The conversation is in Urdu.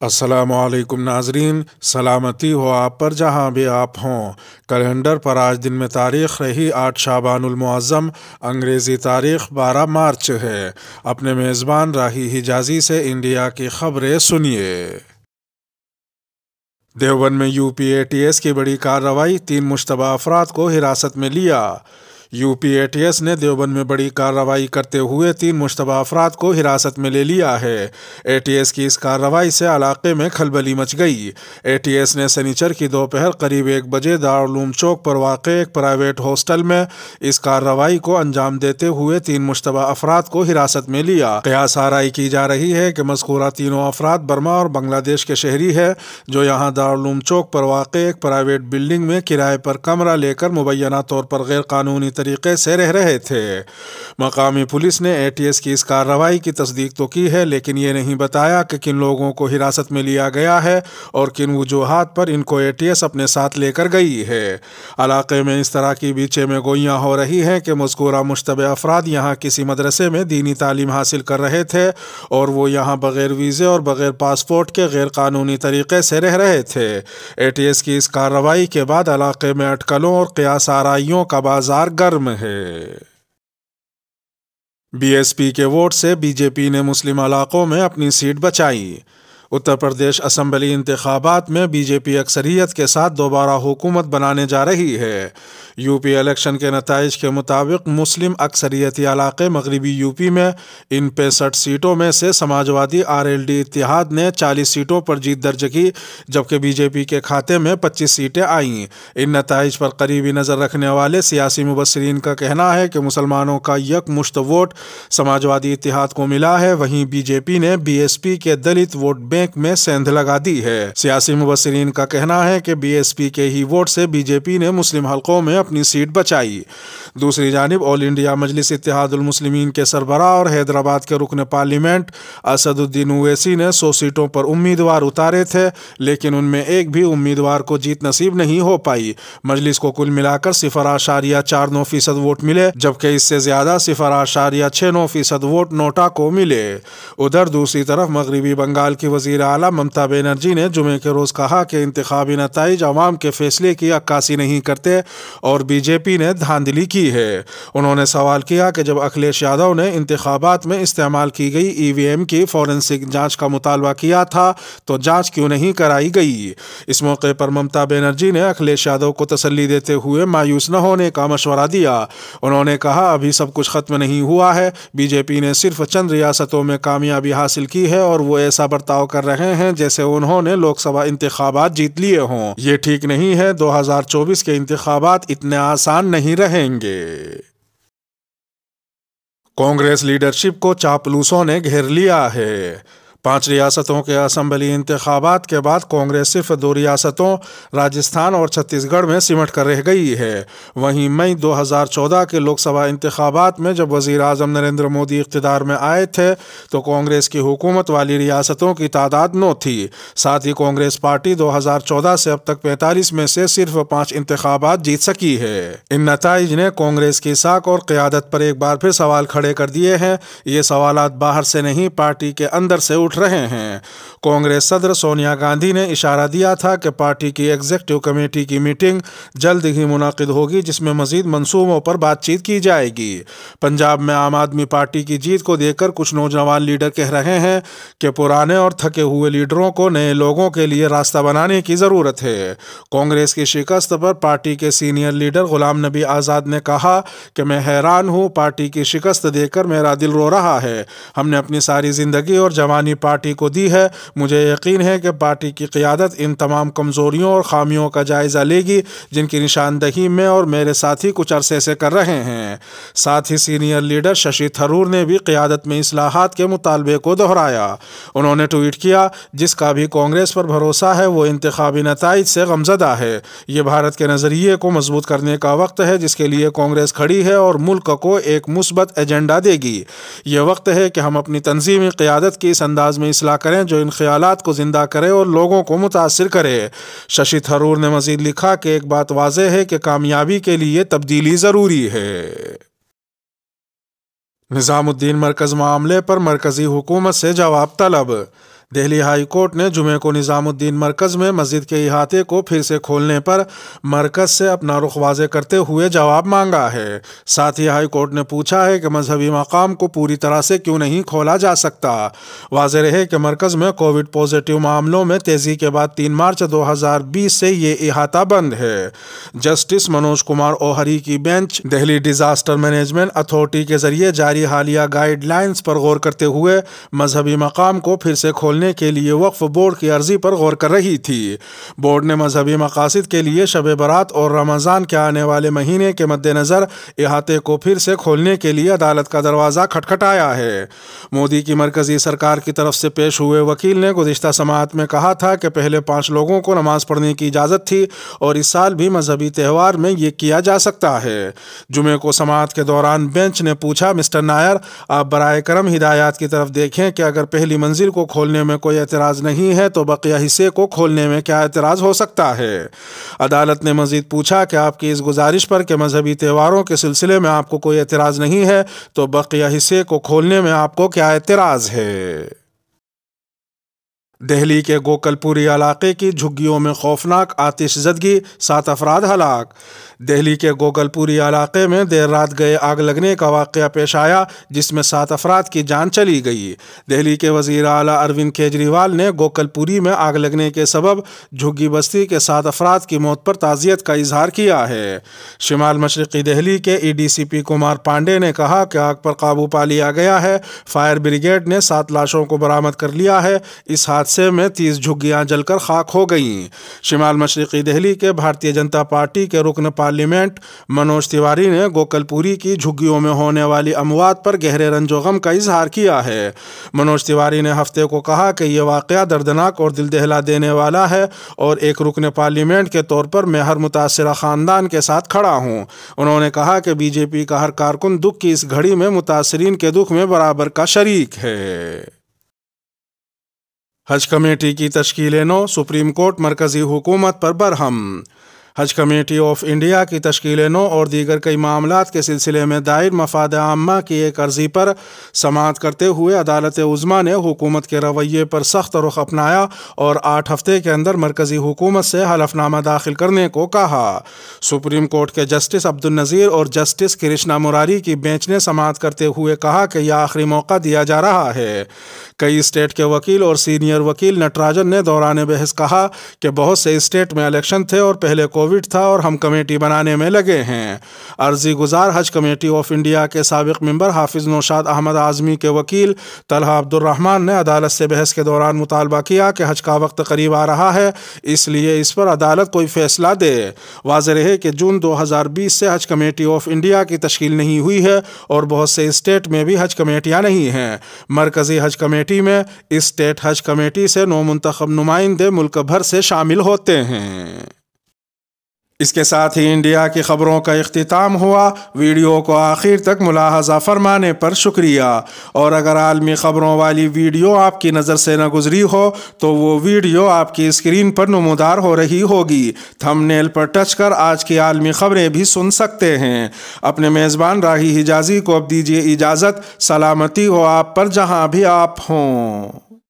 السلام علیکم ناظرین، سلامتی ہو آپ پر جہاں بھی آپ ہوں۔ کیلنڈر پر آج دن میں تاریخ رہی 8 شعبان المعظم، انگریزی تاریخ 12 مارچ ہے۔ اپنے میزبان راہی حجازی سے انڈیا کی خبریں سنیے۔ دیوبند میں UPATS کی بڑی کارروائی، 3 مشتبہ افراد کو حراست میں لیا۔ UPATS نے دیوبند میں بڑی کارروائی کرتے ہوئے 3 مشتبہ افراد کو حراست میں لے لیا ہے۔ ATS کی اس کارروائی سے علاقے میں کھلبلی مچ گئی۔ ATS نے سنیچر کی دوپہر قریب 1 بجے دارالعلوم چوک پر واقع ایک پرائیویٹ ہاسٹل میں اس کارروائی کو انجام دیتے ہوئے 3 مشتبہ افراد کو حراست میں لیا۔ قیاس آرائی کی جا رہی ہے کہ مذکورہ تینوں افراد برما اور بنگلہ دیش کے شہری ہیں، جو یہاں دارالعلوم چوک پر واقع ایک پرائیویٹ بلڈنگ میں کرائے پر کمرہ لے کر مبینہ طور پر غیر قانونی طریقے سے رہ رہے تھے۔ مقامی پولیس نے ATS کی اس کارروائی کی تصدیق تو کی ہے، لیکن یہ نہیں بتایا کہ کن لوگوں کو حراست میں لیا گیا ہے اور کن وجوہات پر ان کو ATS اپنے ساتھ لے کر گئی ہے۔ علاقے میں اس طرح کی بیچے میں گوئیاں ہو رہی ہیں کہ مذکورہ مشتبہ افراد یہاں کسی مدرسے میں دینی تعلیم حاصل کر رہے تھے اور وہ یہاں بغیر ویزے اور بغیر پاسپورٹ کے غیر قانونی طریقے سے رہ رہے تھے۔ ATS کی اس کارروائی کے بعد علاقے میں اٹکلوں اور قیاس آرائیوں کا بازار گرم ہے۔ BSP کے ووٹ سے BJP نے مسلم علاقوں میں اپنی سیٹ بچائی۔ اتر پردیش اسمبلی انتخابات میں BJP اکثریت کے ساتھ دوبارہ حکومت بنانے جا رہی ہے۔ UP الیکشن کے نتائج کے مطابق مسلم اکثریتی علاقے مغربی UP میں ان 65 سیٹوں میں سے سماجوادی RLD اتحاد نے 40 سیٹوں پر جیت درج کی، جبکہ BJP کے کھاتے میں 25 سیٹیں آئیں۔ ان نتائج پر قریبی نظر رکھنے والے سیاسی مبصرین کا کہنا ہے کہ مسلمانوں کا یک مشت ووٹ سماجوادی اتحاد کو ملا ہے، وہیں BJP نے BSP کے دلت ووٹ بینک میں سیندھ لگا دی ہے۔ سیاسی مبصرین کا کہنا ہے کہ BSP کے ہی ووٹ سے BJP نے مسلم حلقوں میں اپنی سیٹ بچائی۔ دوسری جانب آل انڈیا مجلس اتحاد المسلمین کے سربراہ اور حیدرآباد کے رکن پارلیمنٹ اسد الدین اویسی نے 100 سیٹوں پر امیدوار اتارے تھے، لیکن ان میں ایک بھی امیدوار کو جیت نصیب نہیں ہو پائی۔ مجلس کو کل ملا کر 0.49% ووٹ ملے، جبکہ اس سے زیادہ 0.69% ووٹ نوٹا کو ملے۔ ادھر دوسری طرف مغربی بنگال کی وزیر اعلیٰ ممتا بنرجی نے جمعے کے روز کہا کہ انتخابی نتائج عوام کے فیصلے کی عکاسی نہیں کرتے اور BJP نے دھاندلی کی ہے۔ انہوں نے سوال کیا کہ جب اکھلیش یادو نے انتخابات میں استعمال کی گئی EVM کی فورنسک جانچ کا مطالبہ کیا تھا تو جانچ کیوں نہیں کرائی گئی؟ اس موقع پر ممتا بنرجی نے اکھلیش یادو کو تسلی دیتے ہوئے مایوس نہ ہونے کا مشورہ دیا۔ انہوں نے کہا ابھی سب کچھ ختم نہیں ہوا ہے، BJP نے صرف چند ریاستوں میں کامیابی حاصل کی ہے اور وہ ایسا برتاؤ کر رہے ہیں جیسے انہوں نے لوک سبھا انتخابات جیت لیے ہوں۔ یہ ٹھیک نہیں ہے، 2024 کے انتخابات اتنے آسان نہیں رہیں گے۔ کانگریس لیڈرشپ کو چاپلوسوں نے گھیر لیا ہے۔ 5 ریاستوں کے اسمبلی انتخابات کے بعد کانگریس صرف 2 ریاستوں راجستھان اور چھتیس گڑھ میں سمٹ کر رہ گئی ہے۔ وہیں مئی 2014 کے لوک سبھا انتخابات میں جب وزیر اعظم نریندر مودی اقتدار میں آئے تھے تو کانگریس کی حکومت والی ریاستوں کی تعداد 9 تھی۔ ساتھ ہی کانگریس پارٹی 2014 سے اب تک 45 میں سے صرف 5 انتخابات جیت سکی ہے۔ ان نتائج نے کانگریس کی ساکھ اور قیادت پر ایک بار پھر سوال کھڑے کر دیے ہیں۔ یہ سوالات باہر سے نہیں، پارٹی کے اندر سے اٹھ رہے ہیں۔ کانگریس صدر سونیا گاندھی نے اشارہ دیا تھا کہ پارٹی کی ایگزیکٹو کمیٹی کی میٹنگ جلد ہی منعقد ہوگی، جس میں مزید منصوبوں پر بات چیت کی جائے گی۔ پنجاب میں عام آدمی پارٹی کی جیت کو دیکھ کر کچھ نوجوان لیڈر کہہ رہے ہیں کہ پرانے اور تھکے ہوئے لیڈروں کو نئے لوگوں کے لیے راستہ بنانے کی ضرورت ہے۔ کانگریس کی شکست پر پارٹی کے سینئر لیڈر غلام نبی آزاد نے کہا کہ میں حیران ہوں، پارٹی کی شکست دیکھ کر میرا دل رو رہا ہے۔ ہم نے اپنی ساری زندگی اور جوانی پارٹی کو دی ہے۔ مجھے یقین ہے کہ پارٹی کی قیادت ان تمام کمزوریوں اور خامیوں کا جائزہ لے گی جن کی نشاندہی میں اور میرے ساتھی کچھ عرصے سے کر رہے ہیں۔ ساتھ ہی سینئر لیڈر ششی تھرور نے بھی قیادت میں اصلاحات کے مطالبے کو دہرایا۔ انہوں نے ٹویٹ کیا، جس کا بھی کانگریس پر بھروسہ ہے وہ انتخابی نتائج سے غمزدہ ہے۔ یہ بھارت کے نظریے کو مضبوط کرنے کا وقت ہے جس کے لیے کانگریس کھڑی ہے اور ملک کو ایک مثبت ایجنڈا دے گی۔ یہ وقت ہے کہ ہم اپنی تنظیمی قیادت کی اس انداز میں اصلاح کریں جو ان خیالات کو زندہ کرے اور لوگوں کو متاثر کرے۔ ششی تھرور نے مزید لکھا کہ ایک بات واضح ہے کہ کامیابی کے لیے تبدیلی ضروری ہے۔ نظام الدین مرکز معاملے پر مرکزی حکومت سے جواب طلب۔ دہلی ہائی کورٹ نے جمعے کو نظام الدین مرکز میں مسجد کے احاطے کو پھر سے کھولنے پر مرکز سے اپنا رخ واضح کرتے ہوئے جواب مانگا ہے۔ ساتھ ہی ہائی کورٹ نے پوچھا ہے کہ مذہبی مقام کو پوری طرح سے کیوں نہیں کھولا جا سکتا۔ واضح رہے کہ مرکز میں کووڈ پازیٹیو معاملوں میں تیزی کے بعد 3 مارچ 2020 سے یہ احاطہ بند ہے۔ جسٹس منوج کمار اوہری کی bench Delhi disaster management authority کے ذریعے جاری حالیہ گائیڈ لائنز پر غور کرتے ہوئے مذہبی مقام کو پھر سے کھولنے کے لیے وقف بورڈ کی عرضی پر غور کر رہی تھی۔ بورڈ نے مذہبی مقاصد کے لیے شب برات اور رمضان کے آنے والے مہینے کے مد نظر احاطے کو پھر سے کھولنے کے لیے عدالت کا دروازہ کھٹکھٹایا ہے۔ مودی کی مرکزی سرکار کی طرف سے پیش ہوئے وکیل نے گزشتہ سماعت میں کہا تھا کہ پہلے 5 لوگوں کو نماز پڑھنے کی اجازت تھی اور اس سال بھی مذہبی تہوار میں یہ کیا جا سکتا ہے۔ جمعے کو سماعت کے دوران بینچ نے پوچھا، مسٹر نائر، آپ برائے کرم ہدایات کی طرف دیکھیں کہ اگر پہلی منزل کو کھولنے میں کوئی اعتراض نہیں ہے تو بقیہ حصے کو کھولنے میں کیا اعتراض ہو سکتا ہے؟ عدالت نے مزید پوچھا کہ آپ کی اس گزارش پر کہ مذہبی تہواروں کے سلسلے میں آپ کو کوئی اعتراض نہیں ہے تو بقیہ حصے کو کھولنے میں آپ کو کیا اعتراض ہے؟ دہلی کے گوکل پوری علاقے کی جھگیوں میں خوفناک آتش زدگی، 7 افراد ہلاک۔ دہلی کے گوکل پوری علاقے میں دیر رات گئے آگ لگنے کا واقعہ پیش آیا جس میں 7 افراد کی جان چلی گئی۔ دہلی کے وزیر اعلیٰ اروند کیجریوال نے گوکل پوری میں آگ لگنے کے سبب جھگی بستی کے 7 افراد کی موت پر تعزیت کا اظہار کیا ہے۔ شمال مشرقی دہلی کے ADCP کمار پانڈے نے کہا کہ آگ پر قابو پا لیا گیا ہے۔ فائر بریگیڈ نے 7 لاشوں کو برآمد کر لیا ہے۔ اس حادثے میں 30 جھگیاں جل کر خاک ہو گئیں۔ شمال مشرقی دہلی کے بھارتیہ جنتا پارٹی کے رکن پارلیمنٹ منوج تیواری نے گوکل پوری کی جھگیوں میں ہونے والی اموات پر گہرے رنج و غم کا اظہار کیا ہے۔ منوج تیواری نے ہفتے کو کہا کہ یہ واقعہ دردناک اور دل دہلا دینے والا ہے اور ایک رکن پارلیمنٹ کے طور پر میں ہر متاثرہ خاندان کے ساتھ کھڑا ہوں۔ انہوں نے کہا کہ BJP کا ہر کارکن دکھ کی اس گھڑی میں متاثرین کے دکھ میں برابر کا شریک ہے۔ حج کمیٹی کی تشکیل نو، سپریم کورٹ مرکزی حکومت پر برہم۔ حج کمیٹی آف انڈیا کی تشکیل نو اور دیگر کئی معاملات کے سلسلے میں دائر مفاد عامہ کی ایک عرضی پر سماعت کرتے ہوئے عدالت عظمیٰ نے حکومت کے رویے پر سخت رخ اپنایا اور 8 ہفتے کے اندر مرکزی حکومت سے حلف نامہ داخل کرنے کو کہا۔ سپریم کورٹ کے جسٹس عبد النظیر اور جسٹس کرشنا مراری کی بینچ نے سماعت کرتے ہوئے کہا کہ یہ آخری موقع دیا جا رہا ہے۔ کئی اسٹیٹ کے وکیل اور سینئر وکیل نٹراجن نے دوران بحث کہا کہ بہت سے اسٹیٹ میں الیکشن تھے اور پہلے کووڈ تھا اور ہم کمیٹی بنانے میں لگے ہیں۔ عرضی گزار حج کمیٹی آف انڈیا کے سابق ممبر حافظ نوشاد احمد اعظمی کے وکیل طلحہ عبد الرحمان نے عدالت سے بحث کے دوران مطالبہ کیا کہ حج کا وقت قریب آ رہا ہے، اس لیے اس پر عدالت کوئی فیصلہ دے۔ واضح رہے کہ جون 2020 سے حج کمیٹی آف انڈیا کی تشکیل نہیں ہوئی ہے اور بہت سے اسٹیٹ میں بھی حج کمیٹیاں نہیں ہیں۔ مرکزی حج کمیٹی میں اسٹیٹ حج کمیٹی سے 9 منتخب نمائندے ملک بھر سے شامل ہوتے ہیں۔ اس کے ساتھ ہی انڈیا کی خبروں کا اختتام ہوا۔ ویڈیو کو آخر تک ملاحظہ فرمانے پر شکریہ، اور اگر عالمی خبروں والی ویڈیو آپ کی نظر سے نہ گزری ہو تو وہ ویڈیو آپ کی اسکرین پر نمودار ہو رہی ہوگی۔ تھم نیل پر ٹچ کر آج کی عالمی خبریں بھی سن سکتے ہیں۔ اپنے میزبان راہی حجازی کو اب دیجیے اجازت۔ سلامتی ہو آپ پر جہاں بھی آپ ہوں۔